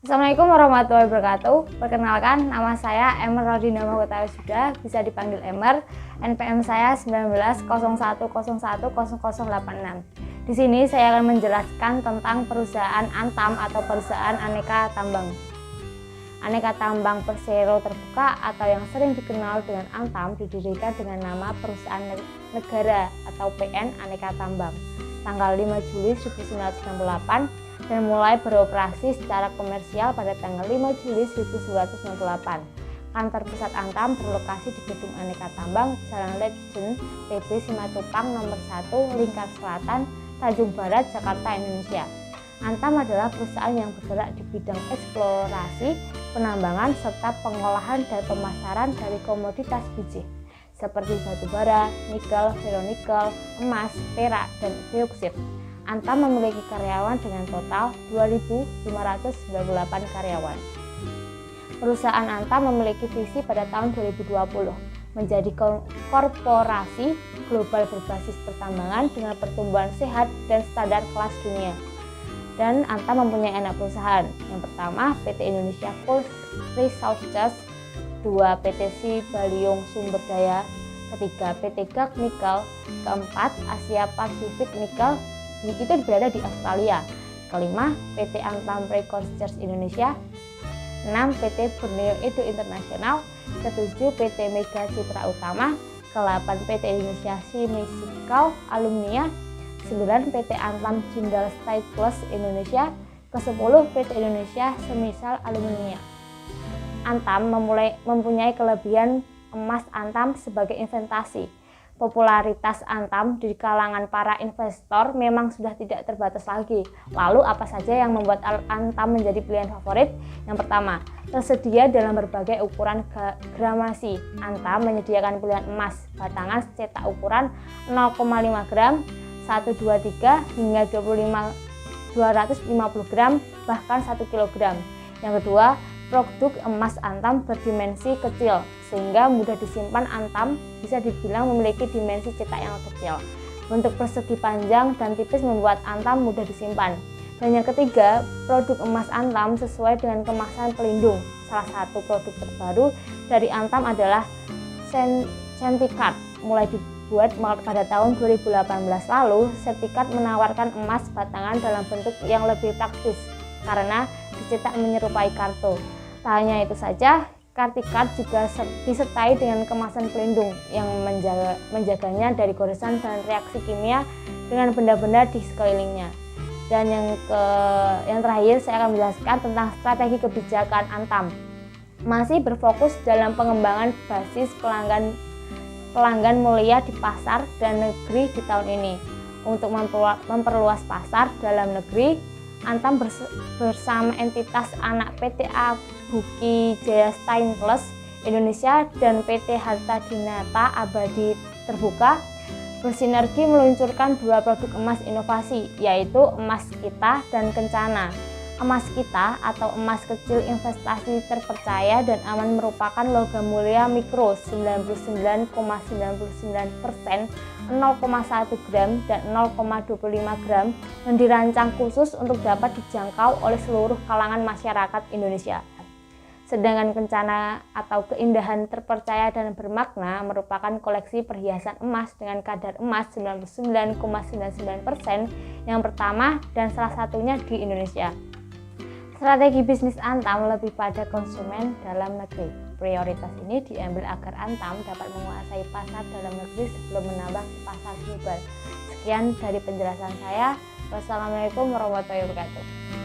Assalamualaikum warahmatullahi wabarakatuh. Perkenalkan, nama saya Emer Rodina Mahkota Wisuda, bisa dipanggil Emer. NPM saya 1901010086. Di sini saya akan menjelaskan tentang perusahaan Antam atau perusahaan Aneka Tambang. Aneka Tambang Persero Terbuka atau yang sering dikenal dengan Antam didirikan dengan nama Perusahaan Negara atau PN Aneka Tambang tanggal 5 Juli 1968 dan mulai beroperasi secara komersial pada tanggal 5 Juli 1998. Kantor pusat Antam berlokasi di Gedung Aneka Tambang, Jalan Legend, TB Simatupang nomor 1, Lingkar Selatan, Tanjung Barat, Jakarta, Indonesia. Antam adalah perusahaan yang bergerak di bidang eksplorasi, penambangan, serta pengolahan dan pemasaran dari komoditas biji seperti batu bara, nikel, ferronikel, emas, perak, dan boksit. Antam memiliki karyawan dengan total 2.598 karyawan. Perusahaan Antam memiliki visi pada tahun 2020 menjadi korporasi global berbasis pertambangan dengan pertumbuhan sehat dan standar kelas dunia. Dan Antam mempunyai anak perusahaan. Yang pertama, PT Indonesia Coal Resources, 2 PT Sibaliung Sumber Daya, ketiga PT Gag Nikel, keempat Asia Pacific Nikel, itu berada di Australia, kelima PT Antam Resources Indonesia, 6 PT Borneo Edo Internasional, ketujuh PT Mega Citra Utama, ke-8 PT Indonesia Simisikal Alumnia, 9 PT Antam Jindal Stateless Indonesia, ke-10 PT Indonesia Semisal Alumnia. Antam mempunyai kelebihan emas Antam sebagai investasi. Popularitas Antam di kalangan para investor memang sudah tidak terbatas lagi. Lalu apa saja yang membuat Antam menjadi pilihan favorit? Yang pertama, tersedia dalam berbagai ukuran gramasi. Antam menyediakan pilihan emas batangan cetak ukuran 0,5 gram, 123 hingga 250 gram, bahkan 1 kg. Yang kedua, produk emas Antam berdimensi kecil sehingga mudah disimpan. Antam bisa dibilang memiliki dimensi cetak yang kecil. Bentuk persegi panjang dan tipis membuat Antam mudah disimpan. Dan yang ketiga, produk emas Antam sesuai dengan kemasan pelindung. Salah satu produk terbaru dari Antam adalah Certikat. Mulai dibuat pada tahun 2018 lalu, Certikat menawarkan emas batangan dalam bentuk yang lebih praktis karena dicetak menyerupai kartu. Tak hanya itu saja, Certikat juga disertai dengan kemasan pelindung yang menjaganya dari goresan dan reaksi kimia dengan benda-benda di sekelilingnya. Dan yang terakhir, saya akan menjelaskan tentang strategi kebijakan Antam. Masih berfokus dalam pengembangan basis pelanggan mulia di pasar dan negeri di tahun ini. Untuk memperluas pasar dalam negeri, Antam bersama entitas anak PT Abuki Jaya Stainless Indonesia dan PT Harta Dinata Abadi Terbuka bersinergi meluncurkan 2 produk emas inovasi, yaitu Emas Kita dan Kencana. Emas Kita atau emas kecil investasi terpercaya dan aman merupakan logam mulia mikro 99,99%, 0,1 gram dan 0,25 gram yang dirancang khusus untuk dapat dijangkau oleh seluruh kalangan masyarakat Indonesia. Sedangkan Kencana atau keindahan terpercaya dan bermakna merupakan koleksi perhiasan emas dengan kadar emas 99,99% yang pertama dan salah satunya di Indonesia. Strategi bisnis Antam lebih pada konsumen dalam negeri. Prioritas ini diambil agar Antam dapat menguasai pasar dalam negeri sebelum menambah pasar global. Sekian dari penjelasan saya. Wassalamualaikum warahmatullahi wabarakatuh.